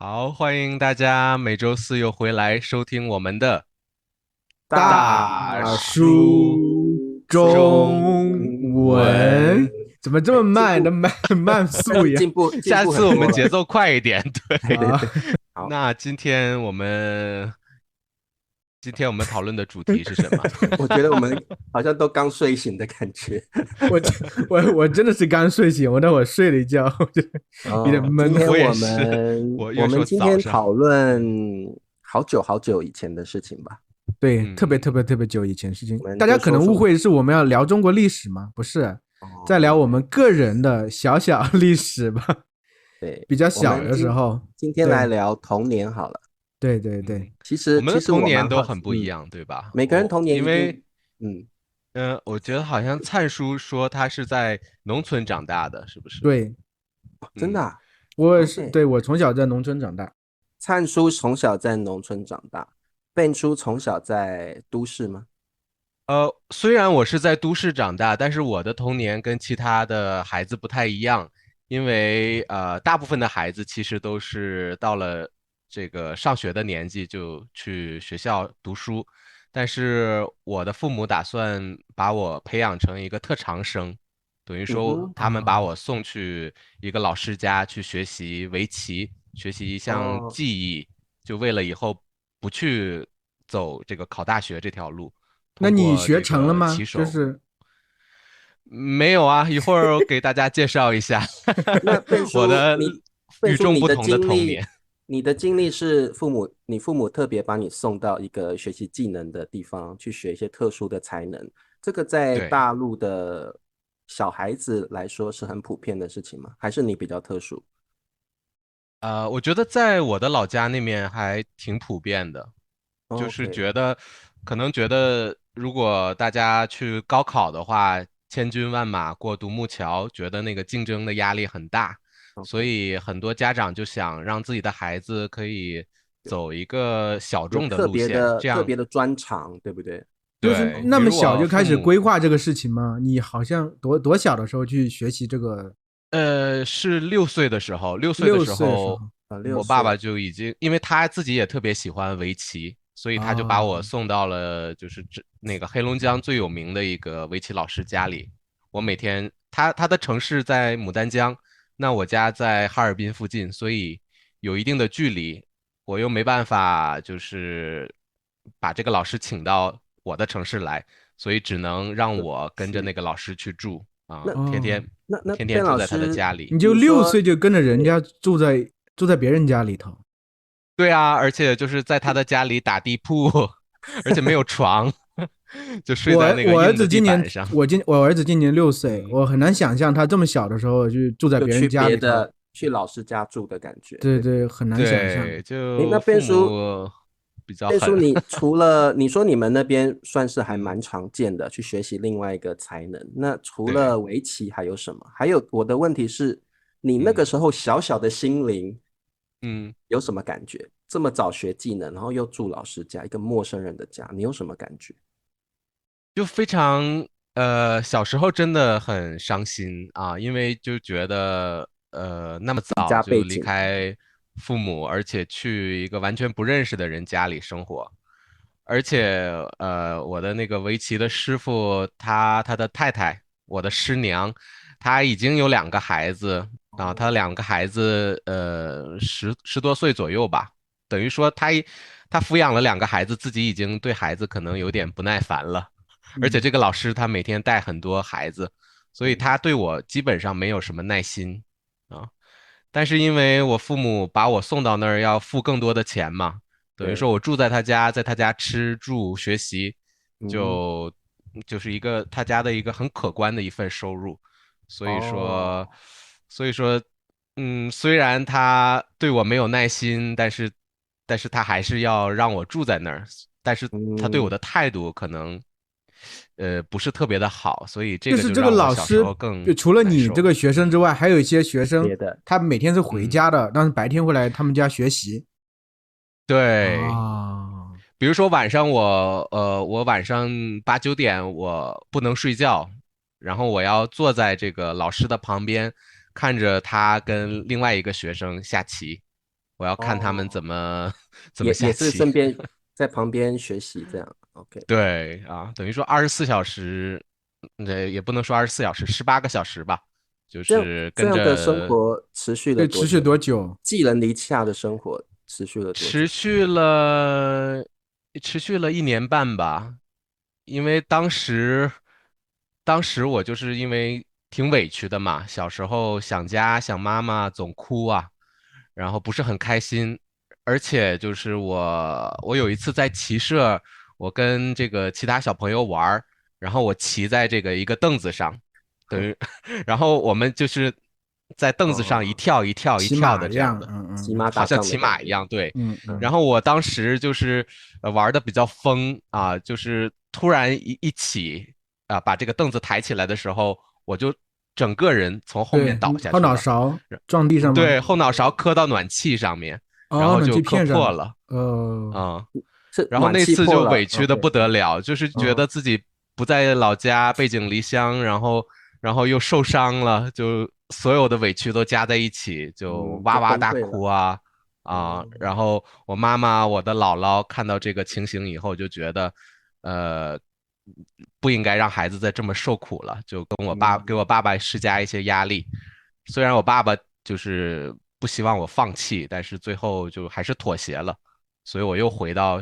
好，欢迎大家每周四又回来收听我们的大大叔叔中中文文。怎么这么慢？的进步，慢速呀！下进步次我们节很多了。奏快一点。对，啊，好，那今天我们讨论的主题是什么？我觉得我们好像都刚睡醒的感觉。我我真的是刚睡醒，我那会儿睡了一觉，我就有点哦，今闷。我也天我是，们我们我因为说今天早上，讨论嗯好久好久以前的事情吧。对，特别特嗯，别特别久以前的事情，我们大家就说说。可能误会是我们要聊中国历史吗？不是，在聊哦，我们个人的小小历史吧，对，比较小我们的时候。今天来对聊童年好了。对对对，嗯，其我实其实们的童我蛮好奇，年都很不一样，对吧？每个人童年因为一定，嗯，我觉得好像灿叔说他是在农村长大的，是不是？对，嗯，真的啊我是？OK，对我从小在农村长大。灿叔从小在农村长大，笨叔从小在都市吗？虽然我是在都市长大，但是我的童年跟其他的孩子不太一样，因为大部分的孩子其实都是到了这个上学的年纪就去学校读书，但是我的父母打算把我培养成一个特长生，等于说嗯哼，他们把啊，我送去一个老师家去学习围棋，学习一项哦，技艺，就为了以后不去走这个考大学这条路。那通你学过这个棋成了吗？就手。是没有啊，一会儿我给大家介绍一下 那笨我叔，的与笨叔，你的众不同的经历，童年。你的经历是你父母特别把你送到一个学习技能的地方去学一些特殊的才能，这个在对，大陆的小孩子来说是很普遍的事情吗？还是你比较特殊我觉得在我的老家那面还挺普遍的，就是？OK 可能觉得如果大家去高考的话，千军万马过独木桥，觉得那个竞争的压力很大，所 OK，以很多家长就想让自己的孩子可以走一个小众的有特路线，别的这样专长，对不对就是对，那么比如我小就开始规父母。划这个事情吗？你好像多小的时候去学习这个？是6岁的时候，六岁的六时候，岁的时候啊？六我爸爸岁就已经，因为他自己也特别喜欢围棋，所以他就把我啊，送到了就是那个黑龙江最有名的一个围棋老师家里。我每天，他的城市在牡丹江，那我家在哈尔滨附近，所以有一定的距离，我又没办法就是把这个老师请到我的城市来，所以只能让我跟着那去。个老师去住啊，那天哦，天那天天卞住在他的老师，家里。你就你说六岁就跟着人对家住在别人家里头。对啊，而且就是在他的家里打地铺，而且没有床，就睡在那个我儿硬的地子今年板上。我儿子今年6岁，嗯，我很难想象他这么小的时候就住在别人就去家里头。去老师家住的感觉，对不对？对对，很难想象。对，诶，那就父变叔，母比较变叔，狠。你除了你说你们那边算是还嗯，蛮常见的，去学习另外一个才能，那除对，了围棋还有什么？还有我的问题是，你那个嗯时候小小的心灵嗯。有什么感觉？这么早学技能，然后又住老师家，一个陌生人的家，你有什么感觉？就非常小时候真的很伤心啊，因为就觉得那么你早就离家背景，开父母，而且去一个完全不认识的人家里生活，而且我的那个围棋的师傅他的太太，我的师娘，她已经有2个孩子啊，她2个孩子十多岁左右吧，等于说她抚养了2个孩子，自己已经对孩子可能有点不耐烦了。而且嗯，这个老师他每天带很多孩子，所以嗯，他对我基本上没有什么耐心啊。但是因为我父母把我送到那儿要付更多的钱嘛，等于对，说我住在他家，在他家吃住学习，嗯哼，就就是一个他家的一个很可观的一份收入。所以说，哦，所以说，虽然他对我没有耐心，但是他还是要让我住在那儿，但是他对我嗯，的态度可能，不是特别的好，所以这个就就是这个让我小时老师，候更就除了难受。你这个学生之嗯外，还有一些学生，别的，他每天是回嗯，家的，但是白天会来他们家学习。对，啊，比如说我晚上8、9点我不能睡觉，然后我要坐在这个老师的旁边，看着他跟另外一个学生下棋。我要看他们哦，怎么下也是棋。顺便在旁边学习这样。OK，对啊，等于说24小时，也不能说24小时，18个小时吧，就这样是跟这样的生着活持续了对，持续多久？多久？寄人篱下的生活持续了多久？持续了1年半吧，因为当时我就是因为挺委屈的嘛，小时候想家想妈妈总哭啊，然后不是很开心，而且就是我有一次在骑社，我跟这个其他小朋友玩儿，然后我骑在这个一个凳子上，等于然后我们就是在凳子上一哦，跳一跳一骑跳马一样，的这样的。骑马打好像仗的感觉。骑马一样，对。嗯，然后我当时就是玩的比较疯啊，就是突然一起啊把这个凳子抬起来的时候，我就整个人从后面对，倒下后去了，脑勺撞地上吗？对，后脑勺磕到暖气上面，然哦，暖后就磕气片上，破了，嗯。然后是暖那次就气破了。委屈的 OK，不得了，就是觉哦，得自己不在老家，背井离乡，然后又受伤了，就所有的委屈都加在一起，就哇就哇大崩溃了。哭啊哦，然后我妈妈、我的姥姥看到这个情形以后，就觉得，呃，不应该让孩子再这么受苦了，就给我爸爸施加一些压力。虽然我爸爸就是不希望我放弃，但是最后就还是妥协了。所以我又回到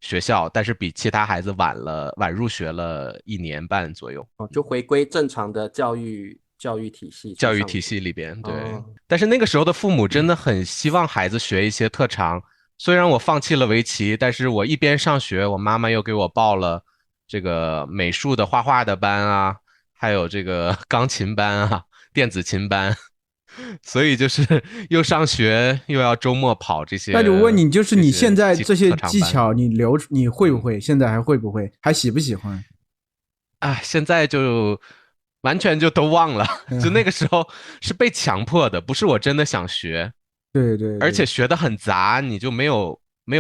学校，但是比其他孩子晚入学了1年半左右。哦，就回归正常的教育体系去教育体上学。系里边，对。哦，但是那个时候的父母真的很希望孩子学一些特长。虽然我放弃了围棋，但是我一边上学，我妈妈又给我报了这个美术的画画的班啊，还有这个钢琴班啊、电子琴班，所以就是又上学又要周末跑那就问你，就是你现在这些特长班。技巧，你会不嗯。会？现在还会不会？还喜不喜欢？啊，现在就完全就都忘了，就那嗯，个时候是被强迫的，不是我真的想学，对对对，而且学的很杂，你就没有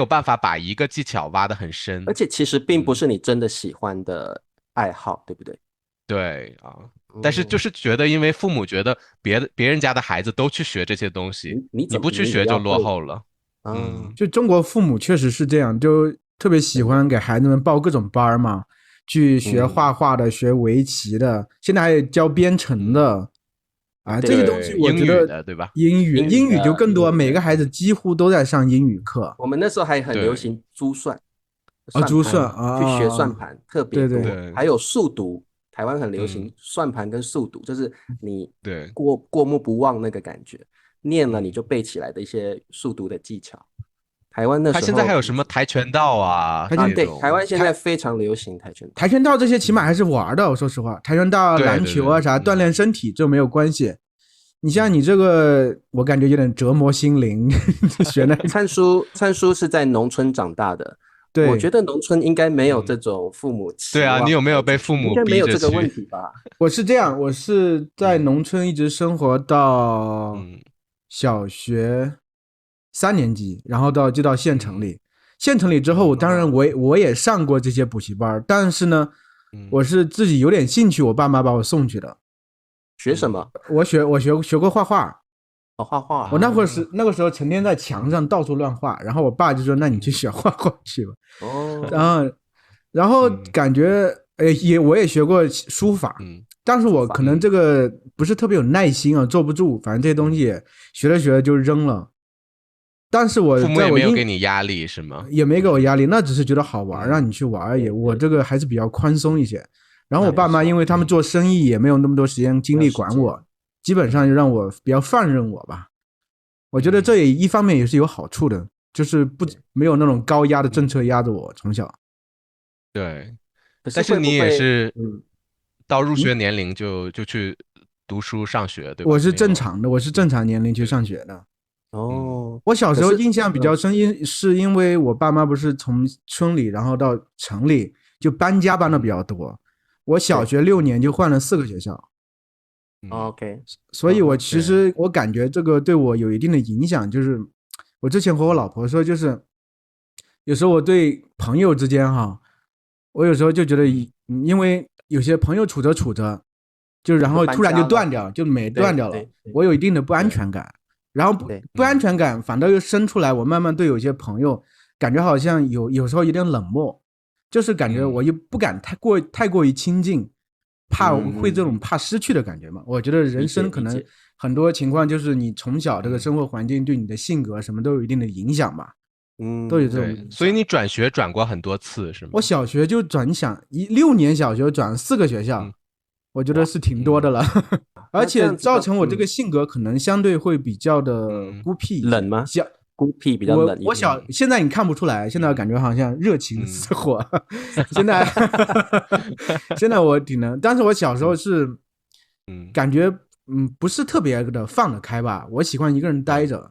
办法把一个技巧挖得很深。而且其实并不嗯，是你真的喜欢的爱好，对不对？对啊，但是就嗯，是觉得，因为父母觉得别人家的孩子都去学这些东西，你不去你也学就要会？落后了。嗯，嗯就中国父母确实是这样，就特别喜欢给孩子们报各种班儿嘛，去学嗯，画画的，学围棋的，现在还有教编程嗯，的，啊，这些对，东西对，英我觉得语的，对吧？英英语的，语就更多，英语的。每个孩子几乎都在上英语课我们那时候还很流对，行珠算、啊，算盘，珠算去学啊，算盘特别对对多，对，还有数独，台湾很流行嗯，算盘跟数独，就是你对，过目不忘那个感觉，念了你嗯。就背起来的一些数独的技巧。台湾那他时现在还有什么候其实跆拳道啊啊，跆拳对，这种？台湾现在跆非常流行跆拳道。跆拳道这些起码还嗯，是玩的，我说实话，跆拳道、篮对对对，球啊啥，锻炼身体这没有关系。你像你嗯这个，我感觉有点折磨心灵，学那个，灿叔是在农村长大的，我觉对。得农村应该没有这嗯，种父母对啊，你期望有没有孩子去，应被父母该没有这个逼着去？问题吧？我是这样，我是在嗯农村一直生活到嗯小学3年级，然后就到县城嗯里。县城里之后，当然嗯我也上过这些补习班，但是呢，我嗯是自己有点兴趣，我爸妈把我送去的。嗯学什么？我学过画画，哦，画画。我那会儿啊，是那个时候成天在墙上到处乱画，然后我爸就说：“那你去嗯学画画去吧。”然哦，后然后嗯感觉我也学过书法，嗯但是我书法。可能这个不是特别有耐心啊，坐不住，反正这些东西嗯，也学着学着就扔了。但是我父母也没有在我英给你压力是吗？也没就是给我压力，那只是觉得好玩，让嗯，你去玩而已。对对，我这个还是比较宽松一些。然后我爸妈那不错。因为他们做生意，也没有那么多时间精力没有时间。管我，基本上就让我比较放任我吧。我觉得这嗯也一方面也是有好处的，就是对，没有那种高压的政嗯，策压着我从小。对。可是会不但是你也会？是嗯到入学嗯，年龄就去读书上学，对吧？我是没有，正常的，我是正常年龄去对，上学的。嗯哦，我小可是时候印象比较深，是因为我爸妈不是从村里然后到城里就搬家搬的比嗯较多，我小对学6年就换了4个学校，嗯，，OK，所以我嗯哼，其对，实我感觉这个对我有一定的影响，就是我之前和我老婆说，就是有时候我对朋友之间哈，我有时候就觉得嗯因为有些朋友处着，就然就后突然就搬家了。断掉，就没断对掉了，对对我有一定的不安对，全感。然后对不安全感反倒又生出来，我慢慢对有些朋友感觉好像有时候有点冷漠，就是感觉我又不敢太过于亲近，怕会这种怕失去的感觉嘛。我觉得人生可能很多情况就是你从小这个生活环境对你的性格什么都有一定的影响吧。都有这种影响。所以你转学转过很多次是吗？我小学就6年小学转4个学校，我觉得是挺多的了。而且造成我这个性格可能相对会比较的孤僻一些。冷吗？孤僻比较冷一点。现在你看不出来，现在感觉好像热情似火。现在我挺能，但是我小时候是感觉不是特别的放得开吧。我喜欢一个人待着，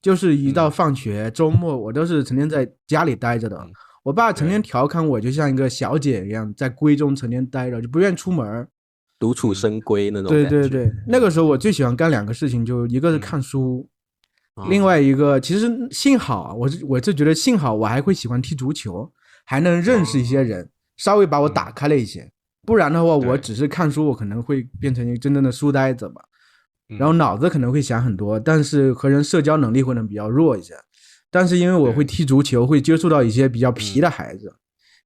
就是一到放学周末我都是成天在家里待着的。我爸成天调侃我就像一个小姐一样在闺中成天待着，就不愿意出门，独处深闺那种感觉。对对对，那个时候我最喜欢干2个事情，就一个是看书，另外一个其实幸好我就觉得幸好我还会喜欢踢足球，还能认识一些人，稍微把我打开了一些。不然的话我只是看书，我可能会变成一个真正的书呆子吧。然后脑子可能会想很多，但是和人社交能力会能比较弱一些。但是因为我会踢足球，会接触到一些比较皮的孩子，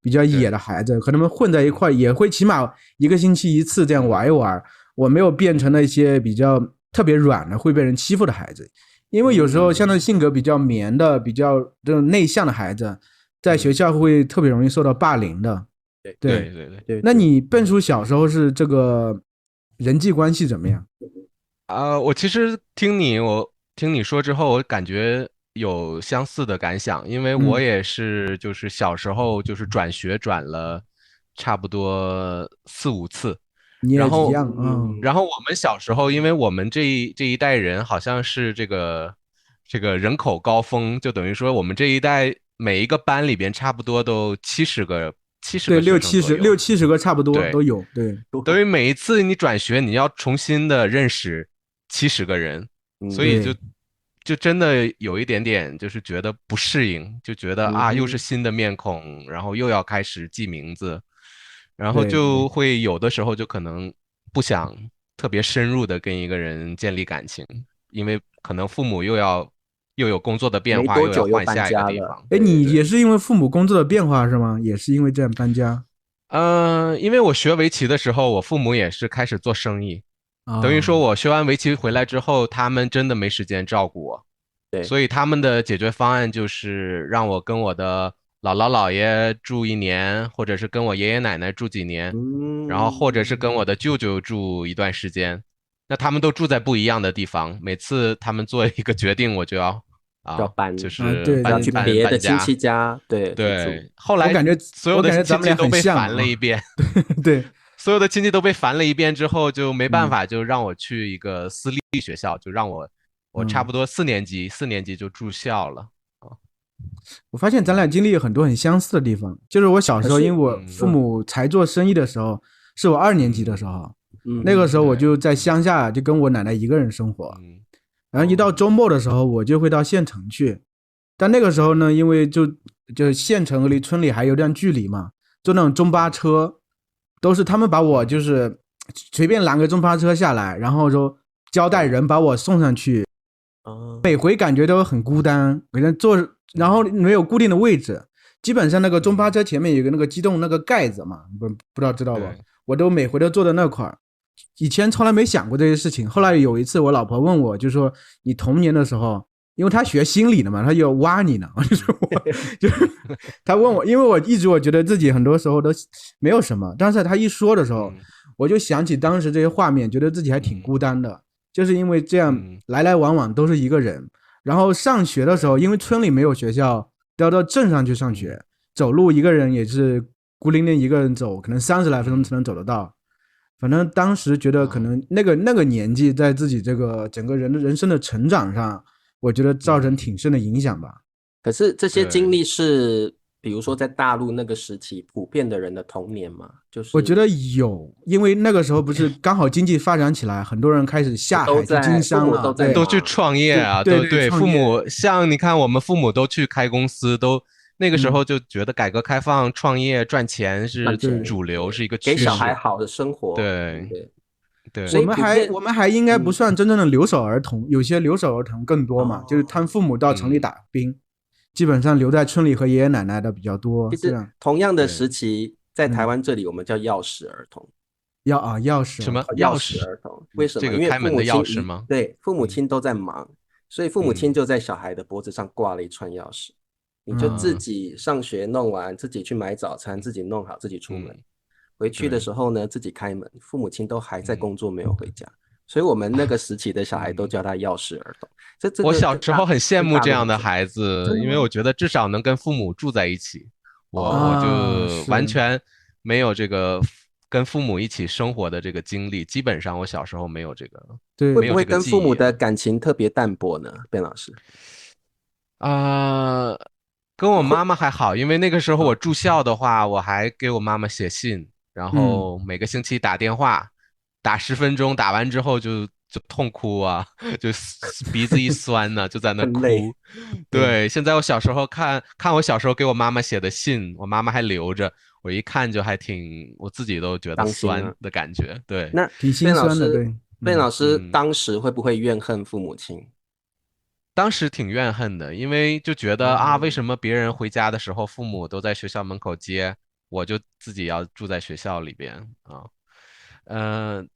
比较野的孩子，和他们混在一块，也会起码1个星期1次这样玩一玩。我没有变成了一些比较特别软的会被人欺负的孩子。因为有时候像那性格比较绵的比较这种内向的孩子，在学校会特别容易受到霸凌的。对。那你笨叔小时候是这个人际关系怎么样？我其实听你说之后，我感觉有相似的感想，因为我也是就是小时候就是转学转了差不多4、5次。你也一样。然后我们小时候，因为我们这一代人好像是这个人口高峰，就等于说我们这一代每一个班里边差不多都70个对，60、70个差不多都有。对，等于每一次你转学，你要重新的认识70个人，所以就真的有一点点就是觉得不适应，就觉得又是新的面孔，然后又要开始记名字。然后就会有的时候就可能不想特别深入的跟一个人建立感情，因为可能父母又有工作的变化，又要换下一个地方。你也是因为父母工作的变化是吗？也是因为这样搬家？因为我学围棋的时候，我父母也是开始做生意，等于说我学完围棋回来之后，他们真的没时间照顾我。对，所以他们的解决方案就是让我跟我的姥姥姥爷住1年，或者是跟我爷爷奶奶住几年，然后或者是跟我的舅舅住一段时间。那他们都住在不一样的地方，每次他们做一个决定，我就要搬，就是要去别的亲戚家。对。后来我感觉所有的亲戚都被烦烦了一遍。对，所有的亲戚都被烦了一遍之后，就没办法，就让我去一个私立学校，就让我差不多4年级就住校了。我发现咱俩经历有很多很相似的地方，就是我小时候，因为我父母才做生意的时候，是我2年级的时候，那个时候我就在乡下，就跟我奶奶一个人生活，然后一到周末的时候，我就会到县城去，但那个时候呢，因为就县城离村里还有点距离嘛，坐那种中巴车，都是他们把我就是随便拦个中巴车下来，然后说交代人把我送上去，每回感觉都很孤单，每天坐，然后没有固定的位置，基本上那个中巴车前面有个那个机动那个盖子嘛，不知道吧？我都每回都坐在那块儿，以前从来没想过这些事情。后来有一次我老婆问我，就说你童年的时候，因为她学心理的嘛，她就挖你呢，就是她问我，因为我一直我觉得自己很多时候都没有什么，但是她一说的时候，我就想起当时这些画面，觉得自己还挺孤单的。就是因为这样来来往往都是一个人，然后上学的时候，因为村里没有学校，都要到镇上去上学，走路一个人也是孤零零一个人走，可能30来分钟才能走得到。反正当时觉得可能那个年纪，在自己这个整个人生的成长上，我觉得造成挺深的影响吧。可是这些经历是比如说在大陆那个时期普遍的人的童年嘛，就是我觉得有，因为那个时候不是刚好经济发展起来，很多人开始下海去经商了，都去创业啊，对，父母像你看我们父母都去开公司，都那个时候就觉得改革开放创业赚钱是主流，是一个趋势，给小孩好的生活。对。对，所以我们还应该不算真正的留守儿童，有些留守儿童更多嘛，就是他们父母到城里打兵，基本上留在村里和爷爷奶奶的比较多。其实这样同样的时期，在台湾这里我们叫钥匙儿童。钥匙什么儿童钥钥匙？匙儿童，为什么？这个因为父开门的母亲钥匙吗？对，父母亲都在忙，所以父母亲就在小孩的脖子上挂了一串钥匙，你就自己上学弄完，自己去买早餐，自己弄好，自己出门。回去的时候呢，自己开门，父母亲都还在工作，没有回家。所以我们那个时期的小孩都叫他钥匙儿童。这我个小时候很羡慕这样的子，孩子，因为真的吗？我觉得至少能跟父母住在一起。我就完全没有这个跟父母一起生活的这个经历，基本上我小时候没有这个，对，没有这个会不会跟父记忆啊。母的感情特别淡薄呢？卞老师跟我会妈妈还好，因为那个时候我住校的话，我还给我妈妈写信，然后每个星期打电话，打10分钟，打完之后就痛哭啊，就鼻子一酸呢，就在那很累。哭。对，现在我小时候看看我小时候给我妈妈写的信，我妈妈还留着，我一看就还挺，我自己都觉得伤心啊。酸的感觉。对，那挺卞心酸的，老师，对，卞老师当时会不会怨恨父母亲？当时挺怨恨的，因为就觉得啊，为什么别人回家的时候，父母都在学校门口接，我就自己要住在学校里边啊？嗯、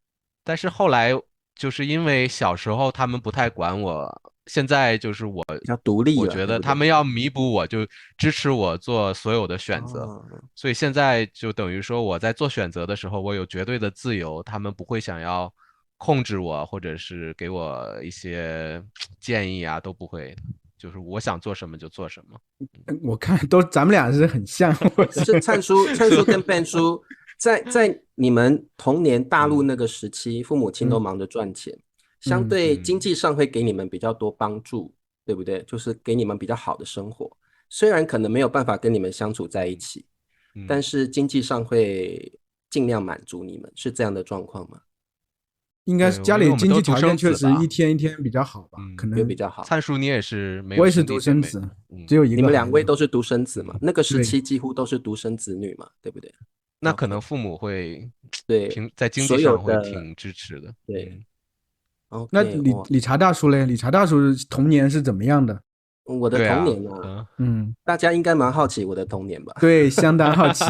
但是后来就是因为小时候他们不太管我，现在就是比较独立了，我觉对不对？得他们要弥补我，就支持我做所有的选择，哦，所以现在就等于说我在做选择的时候，我有绝对的自由，他们不会想要控制我，或者是给我一些建议啊，都不会的，就是我想做什么就做什么。我看都咱们俩是很像，可是灿叔跟卞叔在你们童年大陆那个时期，父母亲都忙着赚钱，相对经济上会给你们比较多帮助，对不对？就是给你们比较好的生活，虽然可能没有办法跟你们相处在一起，但是经济上会尽量满足你们，是这样的状况吗？应该是对，因为家里我们都独经济条件生子吧。确实一天一天比较好吧，可就能比较好。灿叔你也是没我也是有兄弟姐妹？独生子，只有一你们个孩子。两位都是独生子嘛？那个时对期几乎都是独生子女嘛，对不对那可？OK，能父母会对，在经济所有上会的挺支持的。对那，OK，理查大叔嘞？理查大叔童年是怎么样的？我的对啊，童年啊，嗯，大家应该蛮好奇我的童年吧？对，相当好奇。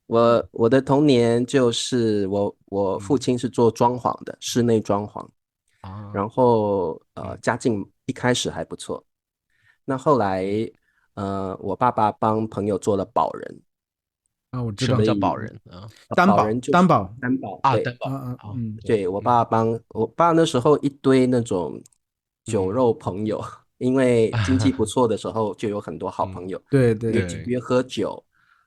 我的童年就是我父亲是做装潢的，室内装潢，然后家境一开始还不错，那后来我爸爸帮朋友做了保人，啊，我知道，什么叫保人啊？担保，保人就是担保担保，啊，对担保啊，对，我爸那时候一堆那种酒肉朋友，因为经济不错的时候就有很多好朋友，对对，约喝酒，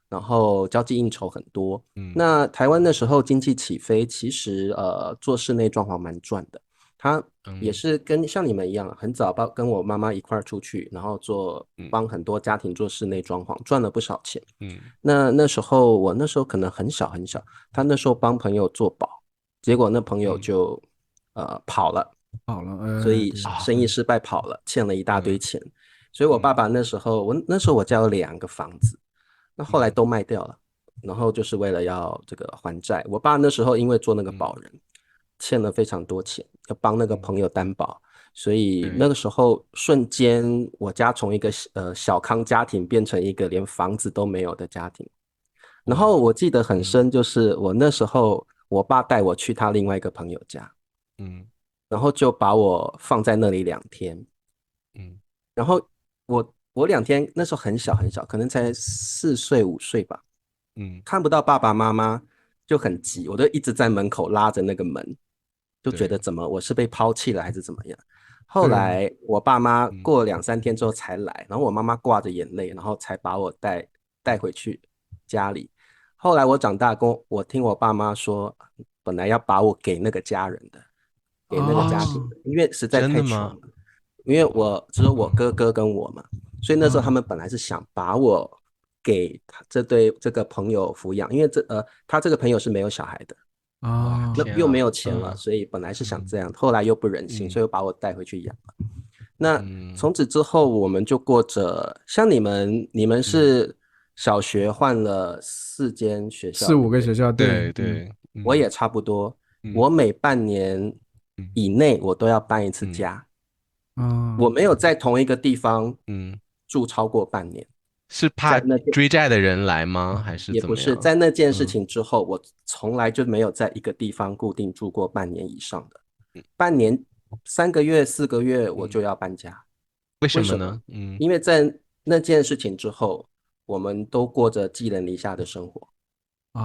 然后交际应酬很多。嗯那台湾那时候经济起飞，其实做室内装潢蛮赚的。他也是跟像你们一样，很早跟我妈妈一块儿出去，然后帮很多家庭做室内装潢，赚了不少钱。那时候我那时候可能很小很小，他那时候帮朋友做保，结果那朋友就跑了，所以生意失败跑了，欠了一大堆钱。所以我爸爸那时候我家有2个房子，那后来都卖掉了，然后就是为了要这个还债。我爸那时候因为做那个保人，欠了非常多钱，要帮那个朋友担保，所以那个时候瞬间我家从一个小康家庭变成一个连房子都没有的家庭。然后我记得很深，就是我那时候我爸带我去他另外一个朋友家，然后就把我放在那里2天，然后我2天那时候很小很小，可能才4岁5岁吧，看不到爸爸妈妈就很急，我就一直在门口拉着那个门，就觉得怎么我是被抛弃了还是怎么样。后来我爸妈过了2-3天之后才来，然后我妈妈挂着眼泪，然后才把我带回去家里。后来我长大，我听我爸妈说，本来要把我给那个家人的，给那个家庭的，因为实在太穷了。因为只有我哥哥跟我嘛，所以那时候他们本来是想把我给这个朋友抚养，因为他这个朋友是没有小孩的啊，那又没有钱了，所以本来是想这样，后来又不忍心，所以又把我带回去养了。那从此之后，我们就过着像你们是小学换了4间学校，4-5个学校，对对，我也差不多，嗯我每半年嗯以内我都要搬一次嗯家，啊，我没有在同一个地方嗯，住超过半年。是怕在那件追债的人来吗？还是也不是怎么样？在那件事嗯情之后，我从来就没有在一个地方固定住过半年以上的。半年、3个月、4个月我嗯，就要搬家。为为什么？什么呢？嗯因为在那件事情之后，我们都过着寄人篱下的生活，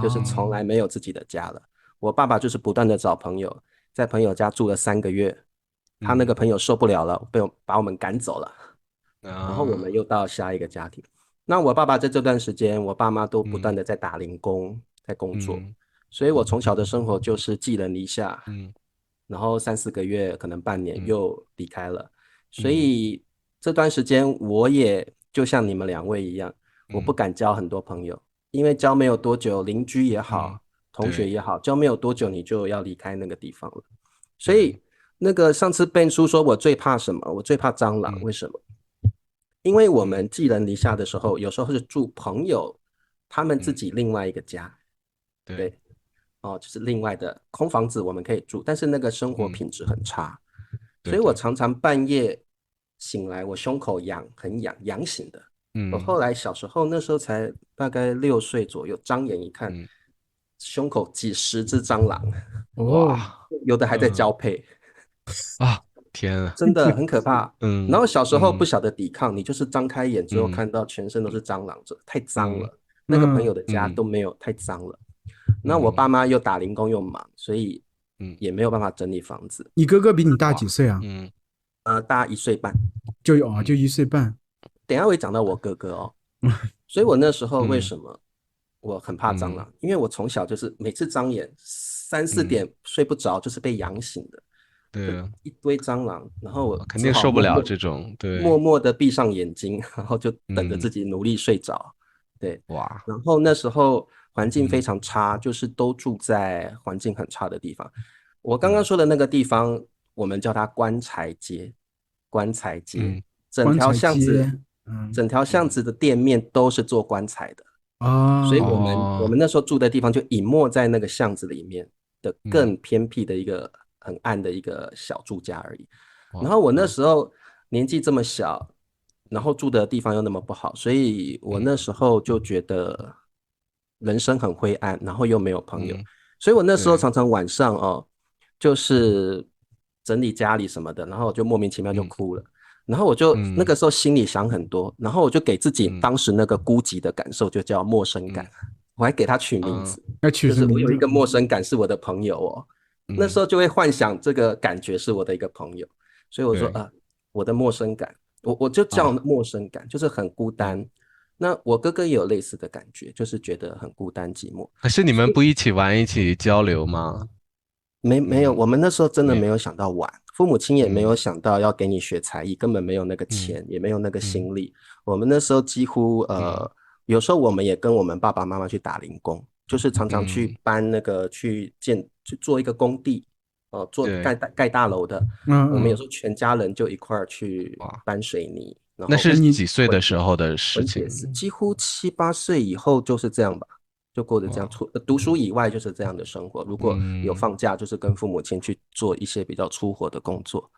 就是从来嗯没有自己的家了。我爸爸就是不断的找朋友，在朋友家住了3个月，他那个嗯朋友受不了了，把我们赶走了，然后我们啊又到下一个家庭。那我爸爸在这段时间，我爸妈都不断嗯的在打零工，在工作，嗯所以我从小的生活就是寄人篱下，嗯然后3、4个月，可能半年嗯又离开了。所嗯以这段时间我也就像你们2位一样，我不嗯敢交很多朋友，因为交没有多久，邻居也嗯，好，同学对也好，交没有多久你就要离开那个地方了。所对，以那个上次Ben叔说我最怕什么？我最怕蟑螂，嗯为什么？因为我嗯们寄人篱下的时候，有时候是住朋友他们自嗯，己另外一个家，对对，哦，就是另外的空房子我们可以住，但是那个生活嗯品质很差，所以我对对，常常半夜醒来，我胸口痒，很痒，痒醒的。我嗯后来小时候那时候才大概6岁左右，张眼一看，嗯胸口几十只蟑螂，哦，哇有的还在嗯交配，啊天啊真的很可怕。然嗯后小时候不嗯晓得抵抗，你就是张开眼之后嗯看到全身都是蟑螂，这太脏嗯了。那个朋友嗯，的家嗯都没有，太脏了。那我嗯爸妈又打零工又忙，所以嗯也没有办法整理房子。你哥哥比你大哇几岁啊？嗯大1岁半。就嗯1岁半。等一下会讲到我哥哥哦，所以我那时候为嗯什么我很怕蟑嗯螂？因为我从小就是每次张眼3、4点嗯，睡不着，就是被痒醒的，就对啊，一堆蟑螂，然后我肯定只好受不了这种，对，默默的闭上眼睛，然后就等着嗯自己努力睡着。对，哇然后那时候环境非嗯常差，就是都住在环境很差的地方。我刚刚嗯说的那个地方，我们叫它棺材街，棺材街，嗯整条棺材巷子，街，嗯，整条巷嗯子的店面都是做棺材的，所以啊，我们哦那时候住的地方就隐没在那个巷子里面的嗯更偏僻的一个很暗的一个小住家而已。然哇后我那嗯时候年纪这么小，然后住的地方又那么不好，所以我那嗯时候就觉得人生很灰暗，然后又没有朋友，嗯所以我那时候对常常晚上哦，就是整理家里什么的，然后我就莫名其妙就嗯哭了。然后我就那嗯个时候心里想很多，然后我就给自己嗯当时那个孤寂的感受就叫陌生感，嗯我还给他取名啊字，要取就是我什么名字？有一个陌生感是我的朋友哦，那时嗯候就会幻想这个感觉是我的一个朋友，所以我说对我的陌生感，我就叫啊陌生感，就是很孤嗯，单。那我哥哥也有类似的感觉，就是觉得很孤单寂寞。可是你们不一起玩一起交流吗？没有，嗯我们那时候真的没有没有想到玩，父母亲也没有嗯想到要给你学才艺，根本没有那个嗯钱，也没有那个嗯心力。我们那时候几乎嗯有时候我们也跟我们爸爸妈妈去打零工，就是常常去嗯搬那个去做一个工地，做对盖大楼的。嗯嗯，我们有时候全家人就一块儿去哇，搬水泥，然那后你是几岁的时候的事情？混铁丝，几乎7、8岁以后就是这样吧。就过着这样哇读书嗯以外就是这样的生活。如果有嗯放假，就是跟父母亲去做一些比较粗活的工作。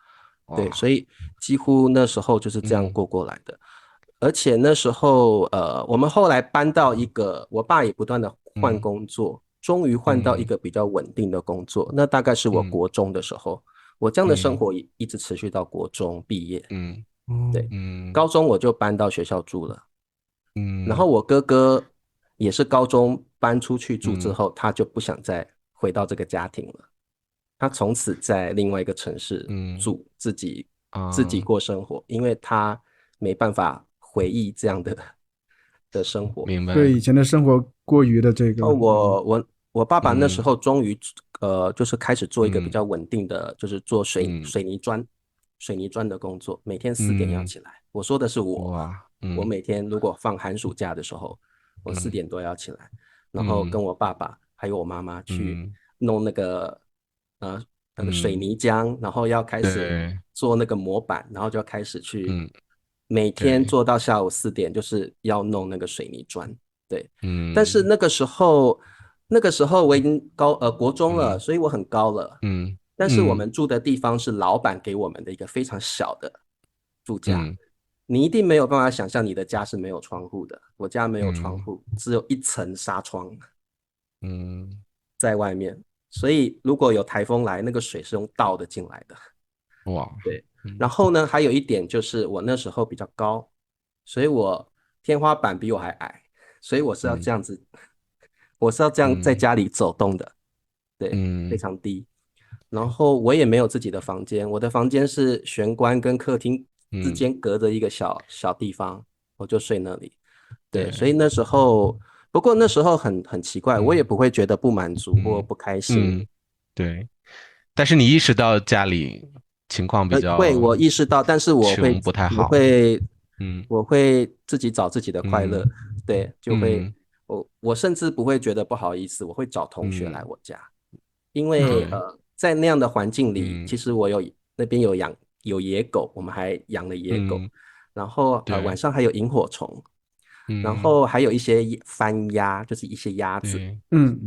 对，所哇以几乎那时候就是这样嗯过过来的。而且那时候，我们后来搬到一个，我爸也不断的换嗯工作，终于换到一嗯个比较稳定的工作。那大概是我嗯国中的时候，我这样的生嗯活也一直持续到国中毕业。嗯哦，对，嗯高中我就搬到学校住了。然嗯后我哥哥也是高中搬出去住之嗯后，他就不想再回到这个家庭了。他从此在另外一个城市嗯住，自己啊，过生活，因为他没办法回忆这样的生活。明白对以前的生活过于的这个，哦，我爸爸那时嗯候终于就是开始做一个比嗯较稳定的，就是做水嗯水泥砖水泥砖的工作，每天4点要嗯起来。我说的是我，哇我嗯每天如果放寒暑假的时候，我四嗯点多要起来，然后嗯跟我爸爸还有我妈妈去嗯弄呃那个水嗯泥浆，然后要开始对做那个模板，然后就要开始去嗯每天对做到下午4点，就是要弄那个水泥砖。对，但是嗯那个时候那个时候我已经国中了，所以我很高了。但是我们住的地方是老板给我们的一个非常小的住家，你一定没有办法想象你的家是没有窗户的。我家没有窗户，只有一层纱窗，在外面。所以如果有台风来，那个水是用倒的进来的。哇，对。然后呢，还有一点就是我那时候比较高，所以我天花板比我还矮，所以我是要这样子，我是要这样在家里走动的。对，非常低。然后我也没有自己的房间，我的房间是玄关跟客厅之间隔着一个小地方，我就睡那里。对，所以那时候，不过那时候很奇怪，我也不会觉得不满足或不开心。对。但是你意识到家里情况比较会，我意识到，但是穷不太好，我会自己找自己的快乐。对，就会我甚至不会觉得不好意思，我会找同学来我家，因为在那样的环境里，其实我那边有野狗，我们还养了野狗，然后晚上还有萤火虫，然后还有一些番鸭，就是一些鸭子，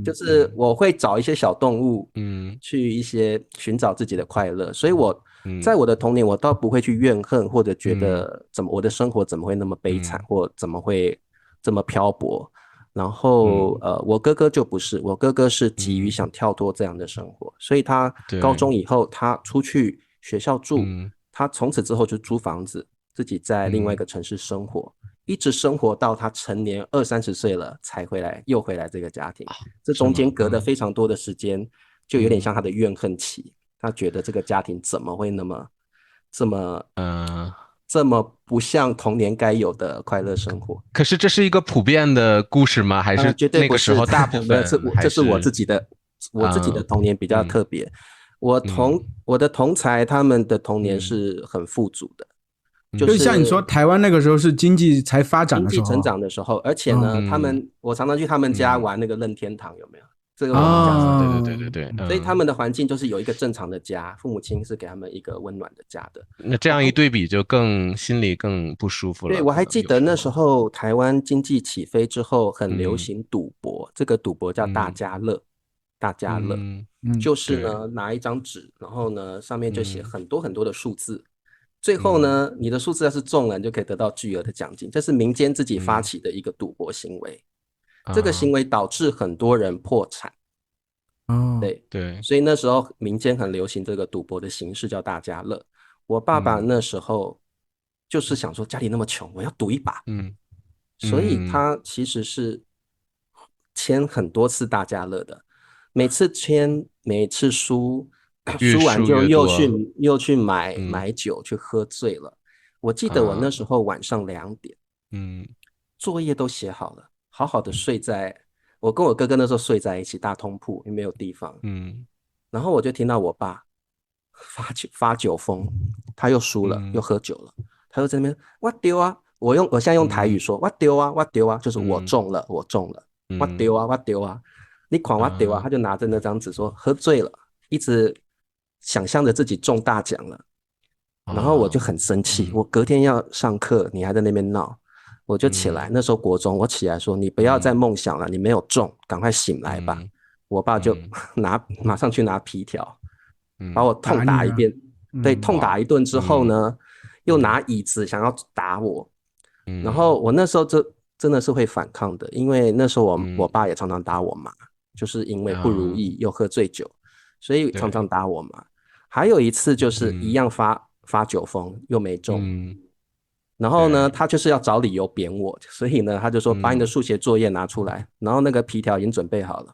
就是我会找一些小动物，去一些寻找自己的快乐，所以在我的童年，我倒不会去怨恨或者觉得我的生活怎么会那么悲惨，或怎么会这么漂泊。然后我哥哥就不是，我哥哥是急于想跳脱这样的生活，所以他高中以后他出去学校住，他从此之后就租房子，自己在另外一个城市生活，一直生活到他成年20-30岁了才又回来这个家庭。这中间隔得非常多的时间，就有点像他的怨恨期，他觉得这个家庭怎么会这么不像童年该有的快乐生活。可是这是一个普遍的故事吗？还是那个时候大部分？这是我自己的童年比较特别。我的同侪他们的童年是很富足的，就是像你说台湾那个时候是经济才发展的时候，经济成长的时候，而且呢，我常常去他们家玩那个任天堂，有没有？这个我们家是对，所以他们的环境就是有一个正常的家，父母亲是给他们一个温暖的家的。那这样一对比，就心里更不舒服了。对，我还记得那时候台湾经济起飞之后，很流行赌博，这个赌博叫大家乐，大家乐，就是呢拿一张纸，然后呢上面就写很多很多的数字，最后呢你的数字要是中了，你就可以得到巨额的奖金，这是民间自己发起的一个赌博行为。这个行为导致很多人破产。对，所以那时候民间很流行这个赌博的形式叫大家乐。我爸爸那时候就是想说家里那么穷，我要赌一把，所以他其实是签很多次大家乐的，每次签每次输完就又去买酒去喝醉了。我记得我那时候晚上2点，作业都写好了，好好的睡在，我跟我哥哥那时候睡在一起，大通铺，因为没有地方。然后我就听到我爸发酒疯，他又输了，又喝酒了，他又在那边我丢啊，我现在用台语说我丢啊，我丢啊，就是我中了，我中了，我丢啊，我丢啊，你狂我丢啊，他就拿着那张纸说喝醉了，一直想象着自己中大奖了。然后我就很生气，我隔天要上课，你还在那边闹。我就起来，那时候国中，我起来说你不要再梦想了，你没有中，赶快醒来吧。我爸就马上去拿皮条，把我痛打一遍，对，痛打一顿之后呢，又拿椅子想要打我。然后我那时候真的是会反抗的，因为那时候我爸也常常打我妈，就是因为不如意又喝醉酒，所以常常打我妈。还有一次就是一样发酒疯又没中。然后呢，他就是要找理由扁我，所以呢，他就说把你的数学作业拿出来，然后那个皮条已经准备好了，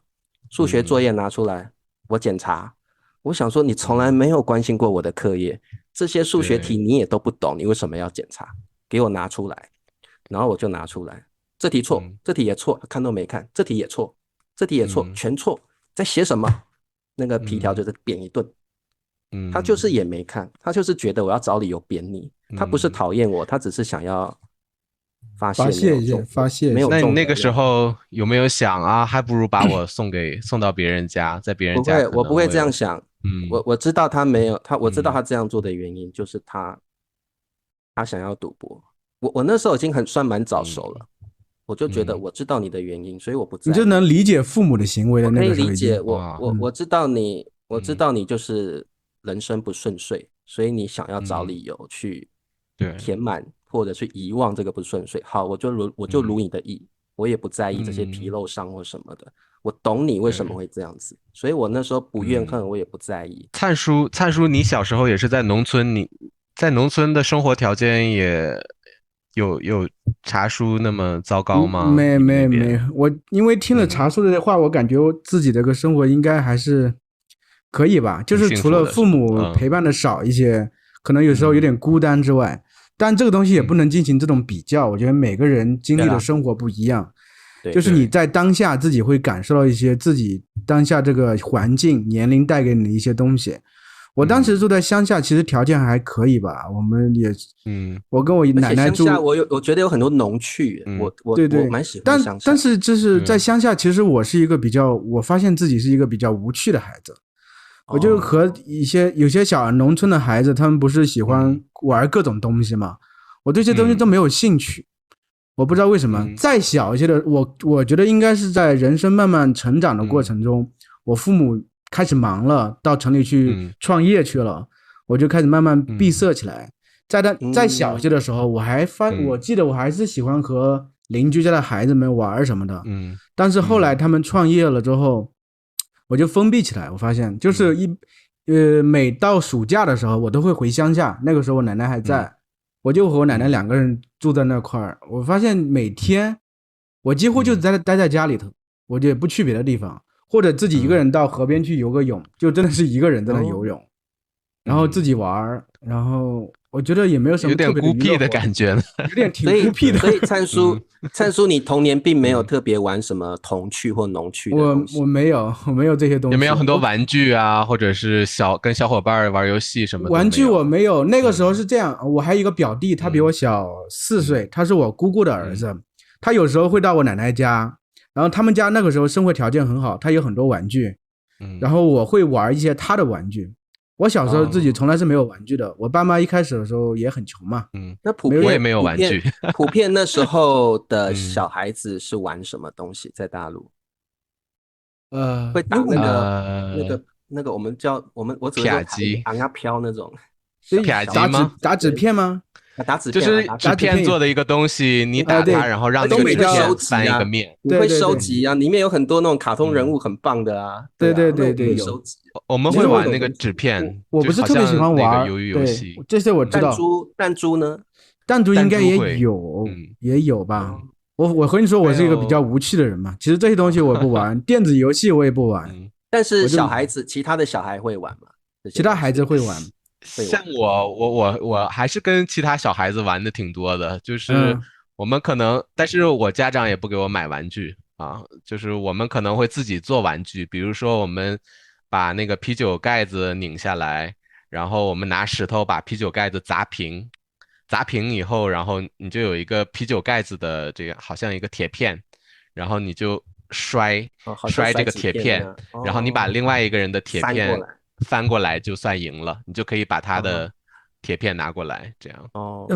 数学作业拿出来，我检查。我想说，你从来没有关心过我的课业，这些数学题你也都不懂，你为什么要检查？给我拿出来，然后我就拿出来，这题错，这题也错，看都没看，这题也错，这题也错，全错，在写什么？那个皮条就是扁一顿。他就是也没看，他就是觉得我要找理由扁你，他不是讨厌我，他只是想要发泄没有中。那你那个时候有没有想啊，还不如把我送到别人家，在别人家？我不会这样想。我知道他没有我知道他这样做的原因就是他想要赌博。我那时候已经算蛮早熟了，我就觉得我知道你的原因，所以我不在意。你就能理解父母的行为的那个时候。我可以理解，我知道你，我知道你就是人生不顺遂，所以你想要找理由去填满或者去遗忘这个不顺遂。好，我就如你的意，我也不在意这些皮肉伤或什么的。我懂你为什么会这样子，所以我那时候不怨恨，我也不在意。灿叔，你小时候也是在农村，你在农村的生活条件也有茶叔那么糟糕吗？没，我因为听了茶叔的话，我感觉我自己这个生活应该还是可以吧，就是除了父母陪伴的少一些，可能有时候有点孤单之外，但这个东西也不能进行这种比较，我觉得每个人经历的生活不一样。就是你在当下自己会感受到一些自己当下这个环境年龄带给你的一些东西。我当时住在乡下，其实条件还可以吧，我们也我跟我奶奶住，乡下我觉得有很多农趣，我蛮喜欢乡下。但是就是在乡下，其实我是一个我发现自己是一个比较无趣的孩子。我就和有些小农村的孩子，他们不是喜欢玩各种东西吗？我对这些东西都没有兴趣。我不知道为什么，再小一些的我觉得应该是在人生慢慢成长的过程中，我父母开始忙了，到城里去创业去了，我就开始慢慢闭塞起来。再小一些的时候，我记得我还是喜欢和邻居家的孩子们玩什么的。但是后来他们创业了之后，我就封闭起来。我发现就是每到暑假的时候，我都会回乡下，那个时候我奶奶还在。我就和我奶奶2个人住在那块儿，我发现每天我几乎就待在家里头，我就也不去别的地方，或者自己一个人到河边去游个泳，就真的是一个人在那游泳，然后自己玩，然后我觉得也没有什么特别有点孤僻的感觉呢，有点挺孤僻的。所以灿叔，你童年并没有特别玩什么童趣或农趣的东西。我没有这些东西。有没有很多玩具啊，或者是跟小伙伴玩游戏什么的？玩具我没有，那个时候是这样，我还有一个表弟，他比我小4岁，他是我姑姑的儿子，他有时候会到我奶奶家，然后他们家那个时候生活条件很好，他有很多玩具，然后我会玩一些他的玩具。我小时候自己从来是没有玩具的，我爸妈一开始的时候也很穷嘛。那我也没有玩具。普遍那时候的小孩子是玩什么东西？在大陆，会打那个我们叫我只会说昂啊飘那种，打纸片吗？打纸片就是纸片做的一个东西，你打它，然后让这个纸片翻一个面。你会收集啊，里面有很多那种卡通人物，很棒的啊。对，有。我们会玩那个纸片，我不是特别喜欢玩鱿鱼游戏。这些我知道。弹珠呢？弹珠应该也有吧。我和你说，我是一个比较无趣的人嘛。其实这些东西我不玩，电子游戏我也不玩。但是其他的小孩会玩吗？其他孩子会玩。像我还是跟其他小孩子玩的挺多的，就是我们可能，但是我家长也不给我买玩具啊，就是我们可能会自己做玩具，比如说我们把那个啤酒盖子拧下来，然后我们拿石头把啤酒盖子砸平以后，然后你就有一个啤酒盖子的这个好像一个铁片，然后你就摔这个铁片，然后你把另外一个人的铁片翻过来就算赢了，你就可以把他的铁片拿过来，这样。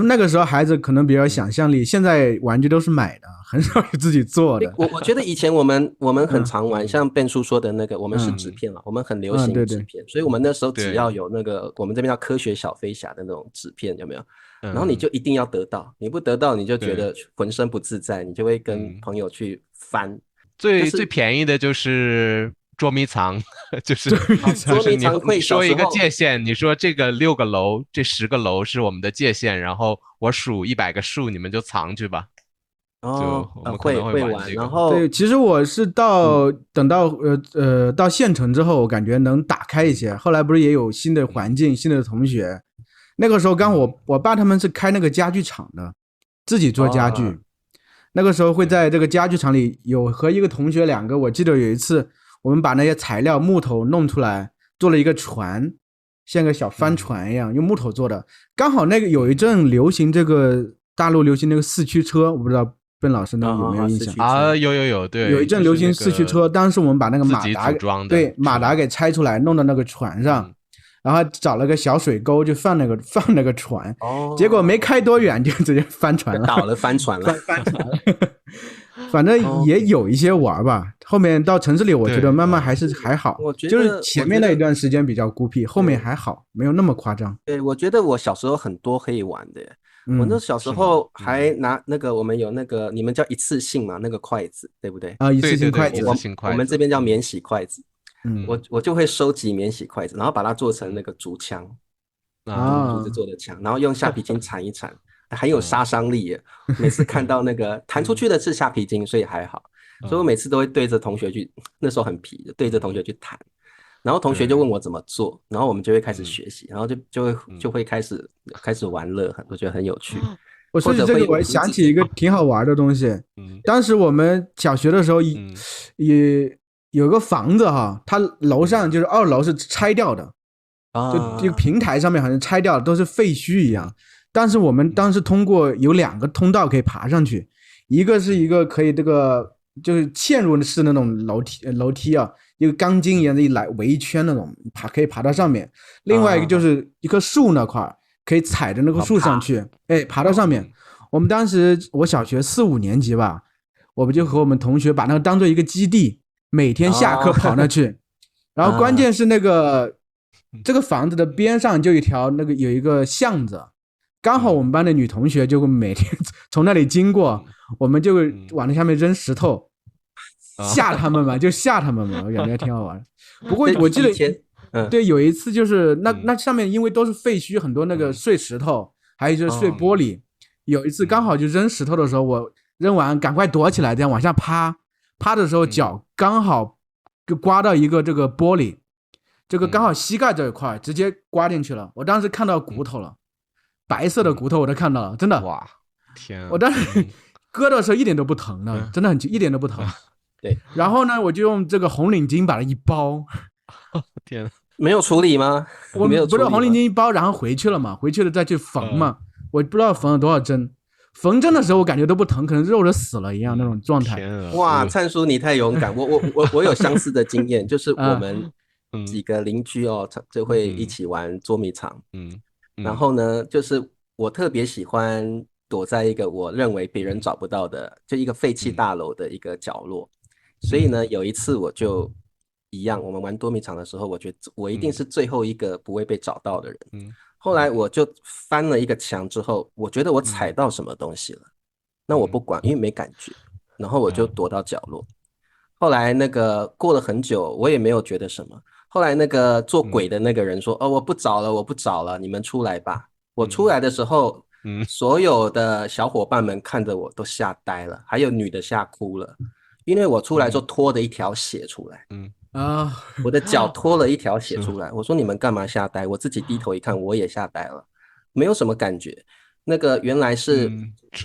那个时候孩子可能比较想象力，现在玩具都是买的，很少有自己做的。我觉得以前我们很常玩，像Ben叔说的那个，我们是纸片了，我们很流行纸片，所以我们那时候只要有那个我们这边叫科学小飞侠的那种纸片，有没有？然后你就一定要得到，你不得到你就觉得浑身不自在，你就会跟朋友去翻。最便宜的就是捉迷藏，就是你说一个界限，你说这个6个楼，这10个楼是我们的界限，然后我数100个数，你们就藏去吧。就我们可能会玩这个。然后对，其实我是等到到县城之后，我感觉能打开一些。后来不是也有新的环境、新的同学，那个时候刚我爸他们是开那个家具厂的，自己做家具。那个时候会在这个家具厂里有和一个同学2个，我记得有一次我们把那些材料木头弄出来，做了一个船，像个小帆船一样，用木头做的。刚好那个有一阵流行这个大陆流行那个4驱车，我不知道Ben老师有没有印象啊？有，对，有一阵流行4驱车，当时我们把那个马达给拆出来，弄到那个船上，然后找了个小水沟就放那个船，结果没开多远就直接翻船了，倒了翻船了，翻船了。反正也有一些玩吧，后面到城市里我觉得慢慢还好，我觉得就是前面那一段时间比较孤僻，后面还好，没有那么夸张。对，我觉得我小时候很多可以玩的。我那小时候还拿那个，我们有那个你们叫一次性嘛，那个筷子对不对？一次性筷子，我们这边叫免洗筷子。我就会收集免洗筷子，然后把它做成那个竹枪，竹子做的枪，然后用橡皮筋缠一缠，很有杀伤力耶。每次看到那个弹出去的是橡皮筋，所以还好。所以我每次都会对着同学去，那时候很皮，对着同学去弹。然后同学就问我怎么做，然后我们就会开始学习，然后就会开始玩乐，我觉得很有趣。我说起这个，我想起一个挺好玩的东西。当时我们小学的时候也有个房子哈，它楼上就是2楼是拆掉的，就一个平台上面好像拆掉的，都是废墟一样。但是我们当时通过有2个通道可以爬上去，一个是一个可以这个就是嵌入式那种楼梯啊。一个钢筋一样的围一圈那种可以爬到上面，另外一个就是一棵树那块可以踩着那个树上去，爬到上面。我们当时我小学4、5年级吧，我们就和我们同学把那个当做一个基地，每天下课跑那去。然后关键是这个房子的边上就有一个巷子，刚好我们班的女同学就会每天从那里经过，我们就往那下面扔石头。吓他们嘛，就吓他们嘛，我感觉挺好玩。不过我记得，对，有一次就是那上面因为都是废墟，很多那个碎石头，还有就是碎玻璃。有一次刚好就扔石头的时候，我扔完赶快躲起来，这样往下趴的时候，脚刚好就刮到一个这个玻璃，这个刚好膝盖这一块直接刮进去了。我当时看到骨头了，白色的骨头我都看到了，真的。哇，天！我当时割的时候一点都不疼的，真的一点都不疼。对，然后呢，我就用这个红领巾把它一包。天，没有处理吗？我没有不是红领巾一包，然后回去了嘛，回去了再去缝嘛。我不知道缝了多少针，缝针的时候我感觉都不疼，可能肉都死了一样那种状态。哇，灿叔你太勇敢！我有相似的经验，就是我们几个邻居哦，就会一起玩捉迷藏。然后呢，就是我特别喜欢躲在一个我认为别人找不到的，就一个废弃大楼的一个角落。所以呢，有一次我就一样，我们玩捉迷藏的时候，我觉得我一定是最后一个不会被找到的人。后来我就翻了一个墙之后，我觉得我踩到什么东西了，那我不管，因为没感觉，然后我就躲到角落。后来那个过了很久，我也没有觉得什么。后来那个做鬼的那个人说：“哦，我不找了，你们出来吧。”我出来的时候，所有的小伙伴们看着我都吓呆了，还有女的吓哭了。因为我出来就拖着一条血出来，我的脚拖了一条血出来。我说你们干嘛吓呆？我自己低头一看，我也吓呆了，没有什么感觉。那个原来是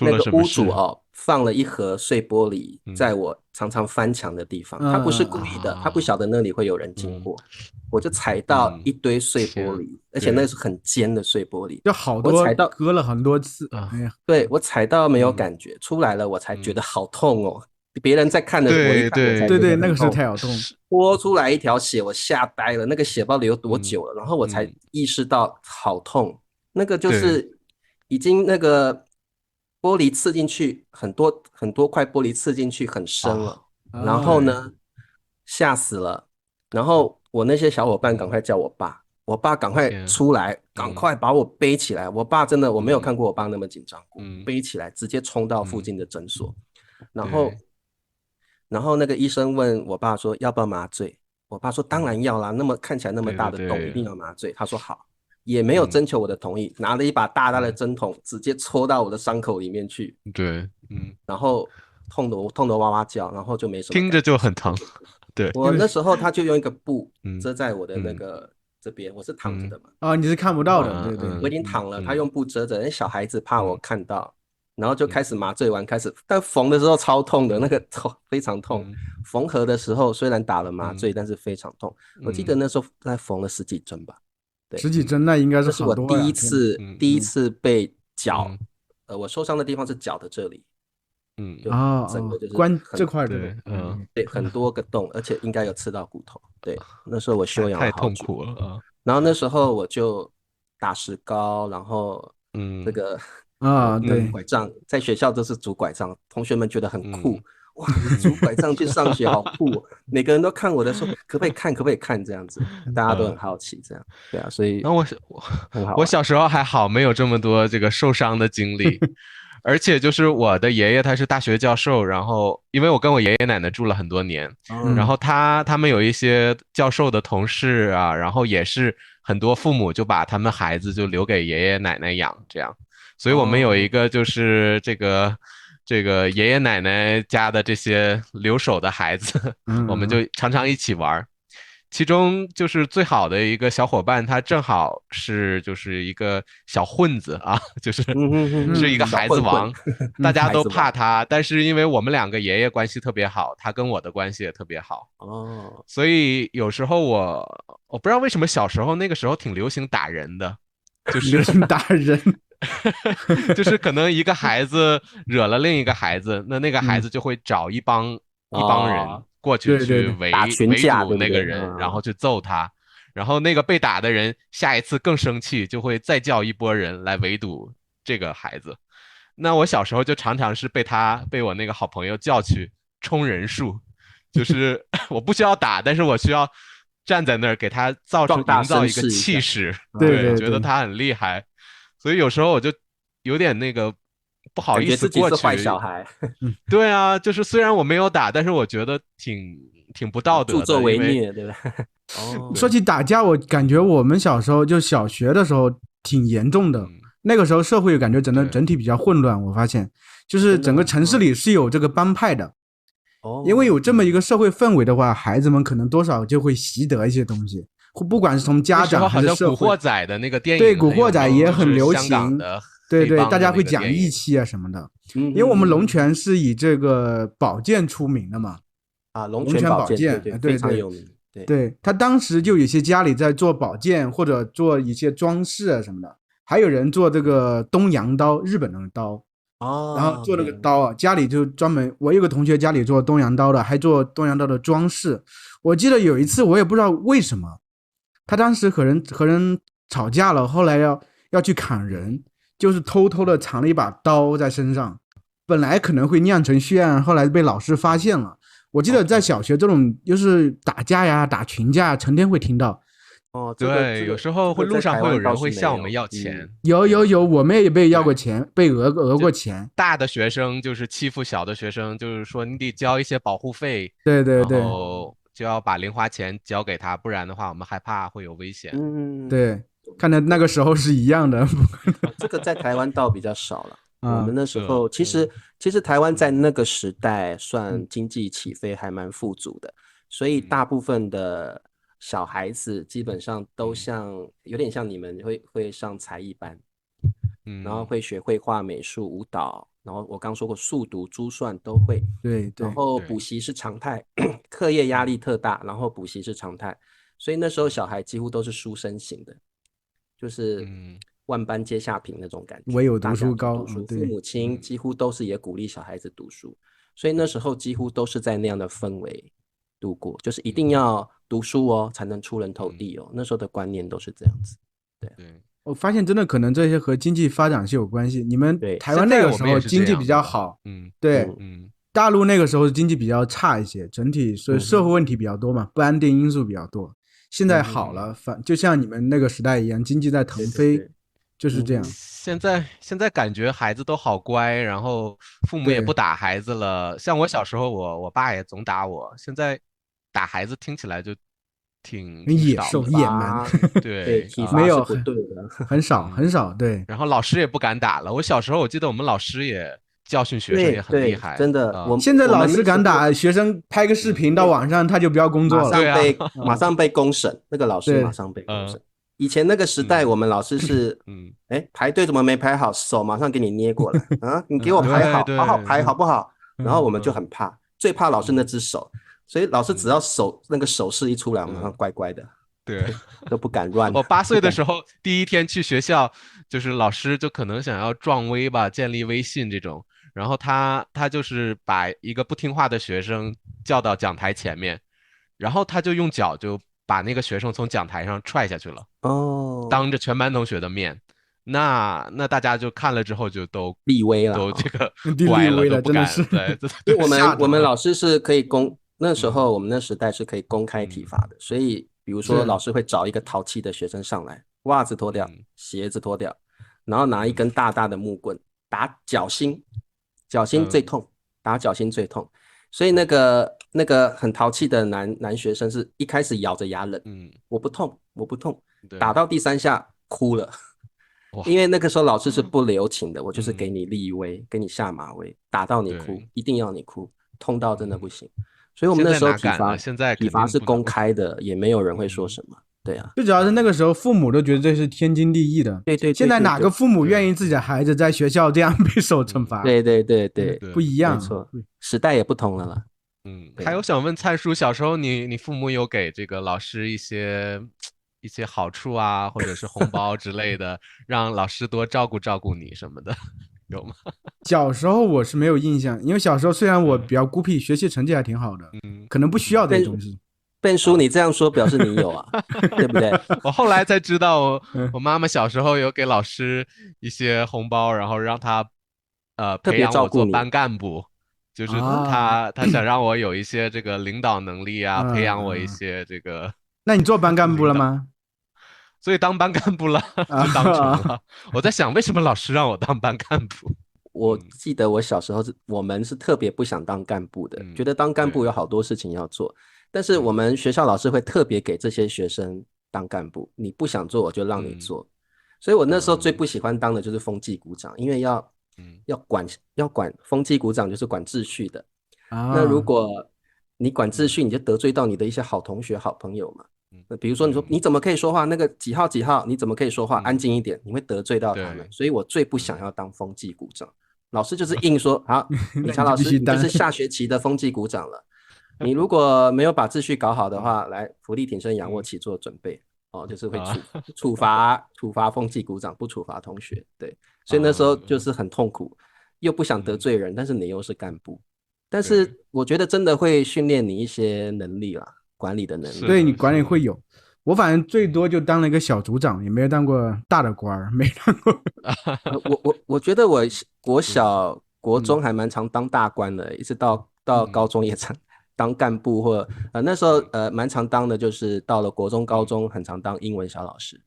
那个屋主放了一盒碎玻璃在我常常翻墙的地方，他不是故意的，他不晓得那里会有人经过，我就踩到一堆碎玻璃，而且那是很尖的碎玻璃，就好多，我踩到割了很多次。对，我踩到没有感觉，出来了我才觉得好痛哦。别人在看的，我一看我才对，那个时候太好痛，泼出来一条血，我吓呆了。那个血不知道流多久了，然后我才意识到好痛。那个就是已经那个玻璃刺进去，很多块玻璃刺进去很深了。然后呢，吓死了。然后我那些小伙伴赶快叫我爸，我爸赶快出来，赶快把我背起来。我爸真的我没有看过我爸那么紧张过，背起来直接冲到附近的诊所，然后那个医生问我爸说要不要麻醉，我爸说当然要啦，那么看起来那么大的洞一定要麻醉。他说好，也没有征求我的同意，拿了一把大大的针筒直接戳到我的伤口里面去。对，然后痛得哇哇叫，然后就没什么感觉，听着就很疼。对，我那时候他就用一个布遮在我的那个这边，我是躺着的嘛。你是看不到的，对，我已经躺了，他用布遮着，小孩子怕我看到。然后就开始麻醉完，但缝的时候超痛的，那个非常痛。缝合的时候虽然打了麻醉，但是非常痛。我记得那时候在缝了10几针吧，对，10几针那应该是好多呀。这是我第一次被脚，我受伤的地方是脚的这里，整个就是这块的，对，很多个洞，而且应该有刺到骨头。对，那时候我休养了太痛苦了。然后那时候我就打石膏，然后这个对，拐杖，在学校都是拄拐杖，同学们觉得很酷。哇，你拄拐杖去上学好酷哦！每个人都看我的说，可不可以看，可不可以看这样子，大家都很好奇这样。对啊，所以然后我小时候还好，没有这么多这个受伤的经历。而且就是我的爷爷他是大学教授，然后因为我跟我爷爷奶奶住了很多年，然后他们有一些教授的同事啊，然后也是很多父母就把他们孩子就留给爷爷奶奶养这样，所以我们有一个就是这个爷爷奶奶家的这些留守的孩子，我们就常常一起玩。其中就是最好的一个小伙伴，他正好是就是一个小混子啊，就是是一个孩子王，大家都怕他，但是因为我们两个爷爷关系特别好，他跟我的关系也特别好，所以有时候我不知道为什么小时候那个时候挺流行打人的，就是流行打人，就是可能一个孩子惹了另一个孩子，那个孩子就会找一帮人过去围堵那个人，然后去揍他，然后那个被打的人下一次更生气，就会再叫一波人来围堵这个孩子。那我小时候就常常是被我那个好朋友叫去充人数，就是我不需要打，但是我需要站在那儿给他营造一个气势，对，觉得他很厉害。所以有时候我就有点那个不好意思过去。自己是坏小孩。对啊，就是虽然我没有打，但是我觉得挺不道德的，助纣为虐，对吧？说起打架，我感觉我们小时候就小学的时候挺严重的。那个时候社会感觉整体比较混乱，我发现就是整个城市里是有这个帮派的。因为有这么一个社会氛围的话，孩子们可能多少就会习得一些东西。不管是从家长还是社会，古惑仔的那个电影，对，古惑仔也很流行，对，大家会讲义气啊什么的。因为我们龙泉是以这个宝剑出名的嘛，龙泉宝剑，对，非常有名。对，他当时就有些家里在做宝剑或者做一些装饰啊什么的，还有人做这个东洋刀，日本的刀。然后做那个刀啊，家里就专门，我有个同学家里做东洋刀的，还做东洋刀的装饰。我记得有一次，我也不知道为什么，他当时和人吵架了，后来要去砍人，就是偷偷的藏了一把刀在身上，本来可能会酿成血案，后来被老师发现了。我记得在小学这种就是打架呀、打群架，成天会听到。对，有时候路上会有人会向我们要钱。有，我们也被要过钱，被讹过钱。大的学生就是欺负小的学生，就是说你得交一些保护费。对，然后就要把零花钱交给他，不然的话我们害怕会有危险。对，看来那个时候是一样的。这个在台湾倒比较少了。我们那时候其实台湾在那个时代算经济起飞还蛮富足的，所以大部分的小孩子基本上都有点像你们会上才艺班，然后会学绘画、美术、舞蹈，然后我刚说过速读、珠算都会。对，然后补习是常态，课业压力特大，然后补习是常态，所以那时候小孩几乎都是书生型的，就是万般皆下品那种感觉，唯有读书高。父母亲几乎都是也鼓励小孩子读书，所以那时候几乎都是在那样的氛围度过，就是一定要读书哦，才能出人头地哦。那时候的观念都是这样子。对，我发现真的可能这些和经济发展是有关系。你们台湾那个时候经济比较好，对，大陆那个时候经济比较差一些，整体所以社会问题比较多嘛，不安定因素比较多。现在好了，就像你们那个时代一样，经济在腾飞，就是这样。现在感觉孩子都好乖，然后父母也不打孩子了。像我小时候，我爸也总打我，现在打孩子听起来就挺野兽、野蛮，对，没有不对的，很少，对。然后老师也不敢打了。我小时候我记得我们老师也教训学生也很厉害，真的。现在老师敢打学生，拍个视频到网上他就不要工作了，马上被公审，那个老师马上被公审。以前那个时代，我们老师是，排队怎么没排好，手马上给你捏过来啊，你给我排好，好好排好不好？然后我们就很怕，最怕老师那只手，所以老师只要那个手势一出来，马上乖乖的，对，都不敢乱。我8岁的时候，第一天去学校，就是老师就可能想要壮威吧，建立威信这种，然后他就是把一个不听话的学生叫到讲台前面，然后他就用脚就把那个学生从讲台上踹下去了，哦，当着全班同学的面，那大家就看了之后就都立威了，都这个立威都不敢，了真的是对，因为我们吓着了老师是可以那时候我们那时代是可以公开体罚的，所以比如说老师会找一个淘气的学生上来，袜子脱掉，鞋子脱掉，然后拿一根大大的木棍打脚心，脚心最痛，打脚心最痛。所以那个很淘气的男学生是一开始咬着牙忍，我不痛，打到第3下哭了，因为那个时候老师是不留情的，我就是给你立威，给你下马威，打到你哭，一定要你哭，痛到真的不行。所以我们那时候体罚是公开的，也没有人会说什么。对啊，最主要是那个时候父母都觉得这是天经地义的。对，现在哪个父母愿意自己的孩子在学校这样被受惩罚？对，不一样，没错，时代也不同了啦。还有想问灿叔，小时候你父母有给这个老师一些好处啊，或者是红包之类的，让老师多照顾你什么的，有吗？小时候我是没有印象，因为小时候虽然我比较孤僻，学习成绩还挺好的，可能不需要这些东西。笨叔，你这样说表示你有啊，对不对？我后来才知道我妈妈小时候有给老师一些红包，然后让他培养我做班干部，就是他想让我有一些这个领导能力啊，培养我一些这个。那你做班干部了吗？所以当班干部了，就当成了。我在想，为什么老师让我当班干部？我记得我小时候我们是特别不想当干部的，觉得当干部有好多事情要做。但是我们学校老师会特别给这些学生当干部，你不想做我就让你做。所以我那时候最不喜欢当的就是风纪股长，因为要管风纪股长就是管秩序的。那如果你管秩序，你就得罪到你的一些好同学好朋友嘛。比如说你说你怎么可以说话，那个几号几号你怎么可以说话，安静一点，你会得罪到他们。所以我最不想要当风纪股长。老师就是硬说好，理查老师你就是下学期的风纪股长了。你如果没有把秩序搞好的话，来伏地挺身仰卧起坐准备就是会处罚风纪股长，不处罚同学。对，所以那时候就是很痛苦，又不想得罪人，但是你又是干部。但是我觉得真的会训练你一些能力啦，管理的能力。对，你管理会有。我反正最多就当了一个小组长，也没有当过大的官，没当过。我觉得我国小国中还蛮常当大官的，一直到高中也常当干部，或那时候蛮常当的，就是到了国中高中很常当英文小老师。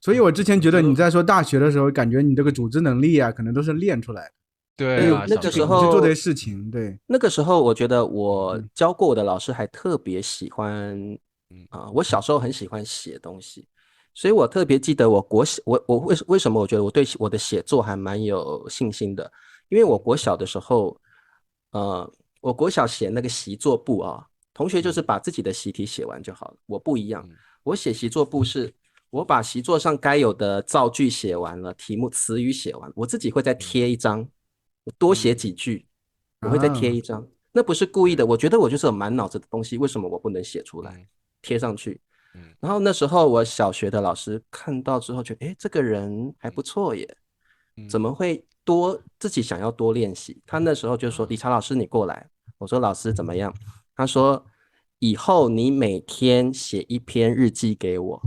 所以我之前觉得你在说大学的时候，感觉你这个组织能力啊，可能都是练出来的。对啊，那个时候去做这些事情。对，那个时候我觉得我教过我的老师还特别喜欢我小时候很喜欢写东西，所以我特别记得我为什么我觉得我对我的写作还蛮有信心的，因为我国小的时候我国小写那个习作簿同学就是把自己的习题写完就好了，我不一样，我写习作簿是我把习作上该有的造句写完了，题目词语写完，我自己会再贴一张，我多写几句，我会再贴一张，那不是故意的，我觉得我就是有满脑子的东西，为什么我不能写出来贴上去？然后那时候我小学的老师看到之后觉得这个人还不错耶，怎么会自己想要多练习？他那时候就说理查老师你过来，我说老师怎么样？他说以后你每天写一篇日记给我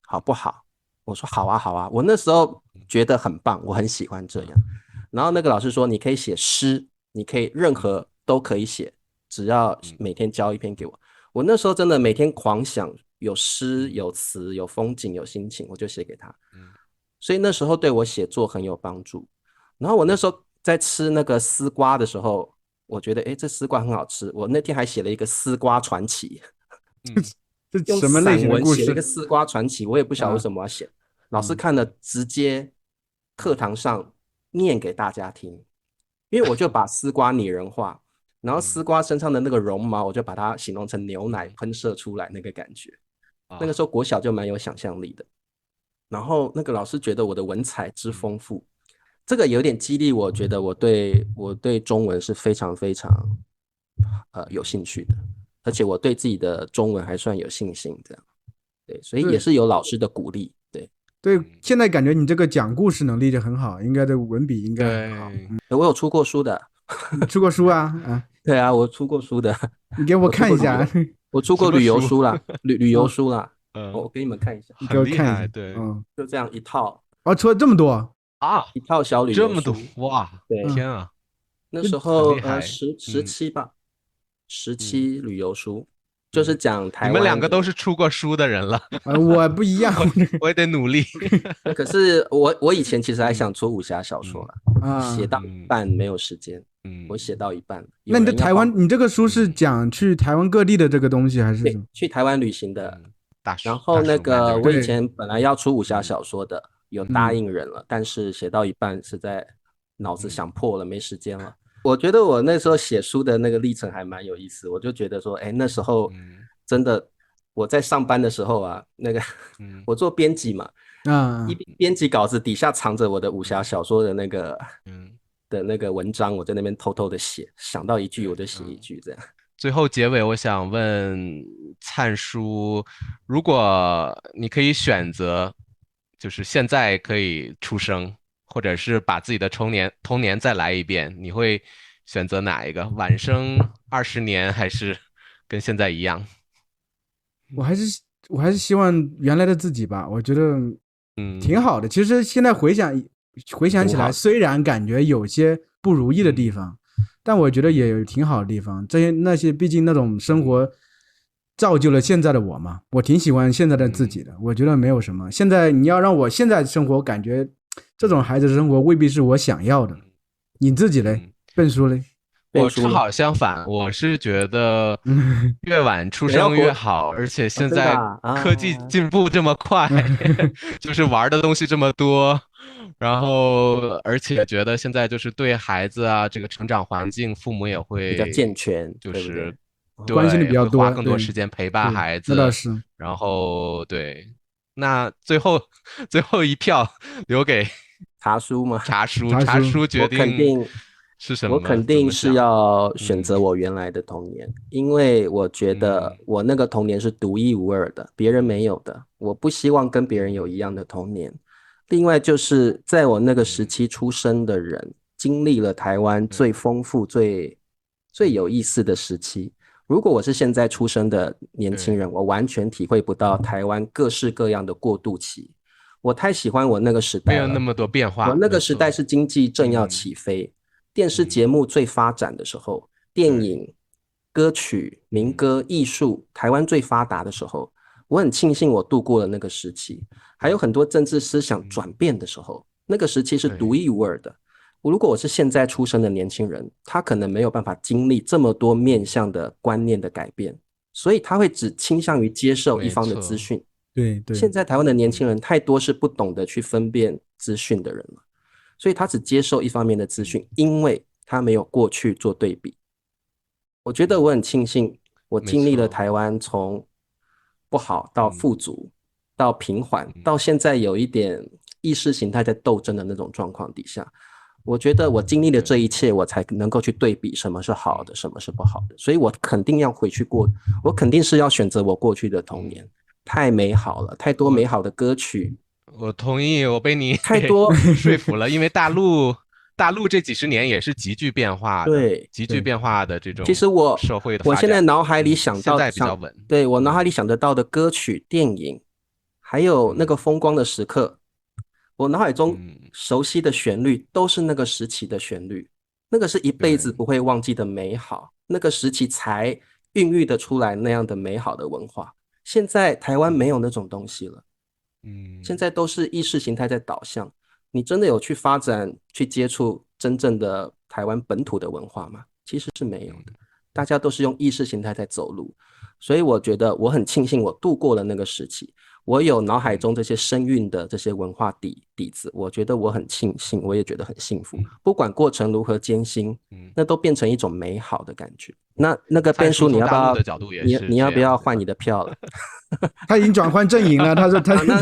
好不好？我说好啊好啊，我那时候觉得很棒，我很喜欢这样。然后那个老师说你可以写诗，你可以任何都可以写，只要每天交一篇给我。我那时候真的每天狂想，有诗有词有风景有心情，我就写给他。所以那时候对我写作很有帮助。然后我那时候在吃那个丝瓜的时候，我觉得这丝瓜很好吃，我那天还写了一个丝瓜传奇。这什么类型的故事？写了一个丝瓜传奇，我也不晓得为什么要写。老师看了直接课堂上念给大家听，因为我就把丝瓜拟人化，然后丝瓜身上的那个绒毛，我就把它形容成牛奶喷射出来那个感觉。那个时候国小就蛮有想象力的。然后那个老师觉得我的文采之丰富，这个有点激励我，觉得我对中文是非常非常有兴趣的，而且我对自己的中文还算有信心这样。对，所以也是有老师的鼓励。对，现在感觉你这个讲故事能力就很好，应该的文笔应该很好。我有出过书的。出过书啊？对啊，我出过书的。你给我看一下。我出过旅游书啦，旅游书啦。我给你们看一下，你给我看一下，对，就这样一套。出了这么多啊，一套小旅游书，这么多哇！对，天啊，那时候17吧，17旅游书，就是讲台湾。你们两个都是出过书的人了，我不一样，我也得努力。可是我以前其实还想出武侠小说了，写到一半没有时间，我写到一半。那你的台湾，你这个书是讲去台湾各地的这个东西，还是什么？去台湾旅行的。然后那个我以前本来要出武侠小说的，有答应人了，但是写到一半实在脑子想破了，没时间了。我觉得我那时候写书的那个历程还蛮有意思，我就觉得说，那时候真的我在上班的时候啊，那个我做编辑嘛，一边编辑稿子底下藏着我的武侠小说的那个的那个文章，我在那边偷偷的写，想到一句我就写一句这样。最后结尾，我想问灿叔，如果你可以选择，就是现在可以出生，或者是把自己的童年再来一遍，你会选择哪一个？晚生20年，还是跟现在一样？我还是希望原来的自己吧，我觉得挺好的。其实现在回想起来，虽然感觉有些不如意的地方，但我觉得也有挺好的地方。那些毕竟那种生活造就了现在的我嘛，我挺喜欢现在的自己的。我觉得没有什么。现在你要让我现在生活，感觉这种孩子的生活未必是我想要的。你自己嘞，笨叔嘞？我正好相反，我是觉得越晚出生越好，而且现在科技进步这么快，就是玩的东西这么多，然后而且觉得现在就是对孩子啊这个成长环境，父母也会比较健全，就是对关心的比较多，花更多时间陪伴孩子。那倒是。然后对，那最后一票留给茶叔吗？茶叔决定。是什么？我肯定是要选择我原来的童年，因为我觉得我那个童年是独一无二的，别人没有的。我不希望跟别人有一样的童年。另外就是在我那个时期出生的人，经历了台湾最丰富、最有意思的时期。如果我是现在出生的年轻人，我完全体会不到台湾各式各样的过渡期。我太喜欢我那个时代了，没有那么多变化。我那个时代是经济正要起飞。电视节目最发展的时候，电影、歌曲、民歌、艺术，台湾最发达的时候，我很庆幸我度过了那个时期。还有很多政治思想转变的时候，那个时期是独一无二的。如果我是现在出生的年轻人，他可能没有办法经历这么多面向的观念的改变，所以他会只倾向于接受一方的资讯。对，现在台湾的年轻人太多是不懂得去分辨资讯的人了。所以他只接受一方面的资讯，因为他没有过去做对比。我觉得我很庆幸，我经历了台湾从不好到富足，到平缓，到现在有一点意识形态在斗争的那种状况底下。我觉得我经历了这一切，我才能够去对比什么是好的，什么是不好的。所以我肯定要回去过，我肯定是要选择我过去的童年，太美好了，太多美好的歌曲。我同意，我被你太多说服了，因为大陆这几十年也是急剧变化的，对，急剧变化的这种。其实社会的发展，我现在脑海里想到，现在比较稳。对，我脑海里想得到的歌曲、电影，还有那个风光的时刻，我脑海中熟悉的旋律都是那个时期的旋律，那个是一辈子不会忘记的美好，那个时期才孕育得出来那样的美好的文化。现在台湾没有那种东西了。现在都是意识形态在导向，你真的有去发展、去接触真正的台湾本土的文化吗？其实是没有的，大家都是用意识形态在走路，所以我觉得我很庆幸我度过了那个时期，我有脑海中这些声韵的这些文化底子，我觉得我很庆幸，我也觉得很幸福，不管过程如何艰辛，那都变成一种美好的感觉。那个Ben叔，你要不要你要不要换你的票了？他已经转换阵营了，他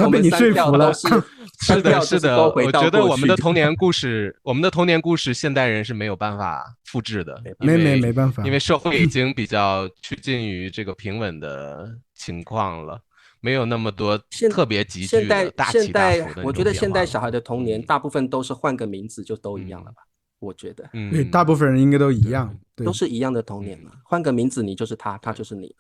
被你说服了。是的，我觉得我们的童年故事，现代人是没有办法复制的，没办法，因为社会已经比较趋近于这个平稳的情况了，没有那么多特别急剧的大起大伏的。我觉得现代小孩的童年大部分都是换个名字就都一样了吧？我觉得，对，大部分人应该都一样。都是一样的童年嘛，换个名字你就是他，他就是你。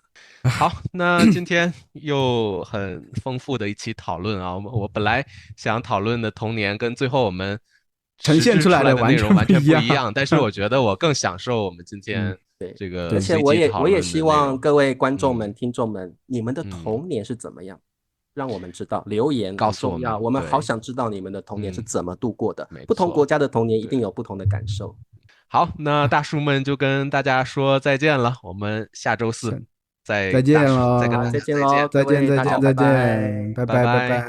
好，那今天又很丰富的一期讨论啊，我本来想讨论的童年跟最后我们呈现出来的内容完全不一样，但是我觉得我更享受我们今天这个而且我也希望各位观众们、听众们，你们的童年是怎么样？让我们知道，留言告诉我们，我们好想知道你们的童年是怎么度过的。不同国家的童年一定有不同的感受。好，那大叔们就跟大家说再见了，我们下周4再见喽，再见喽，再见，再见，拜拜。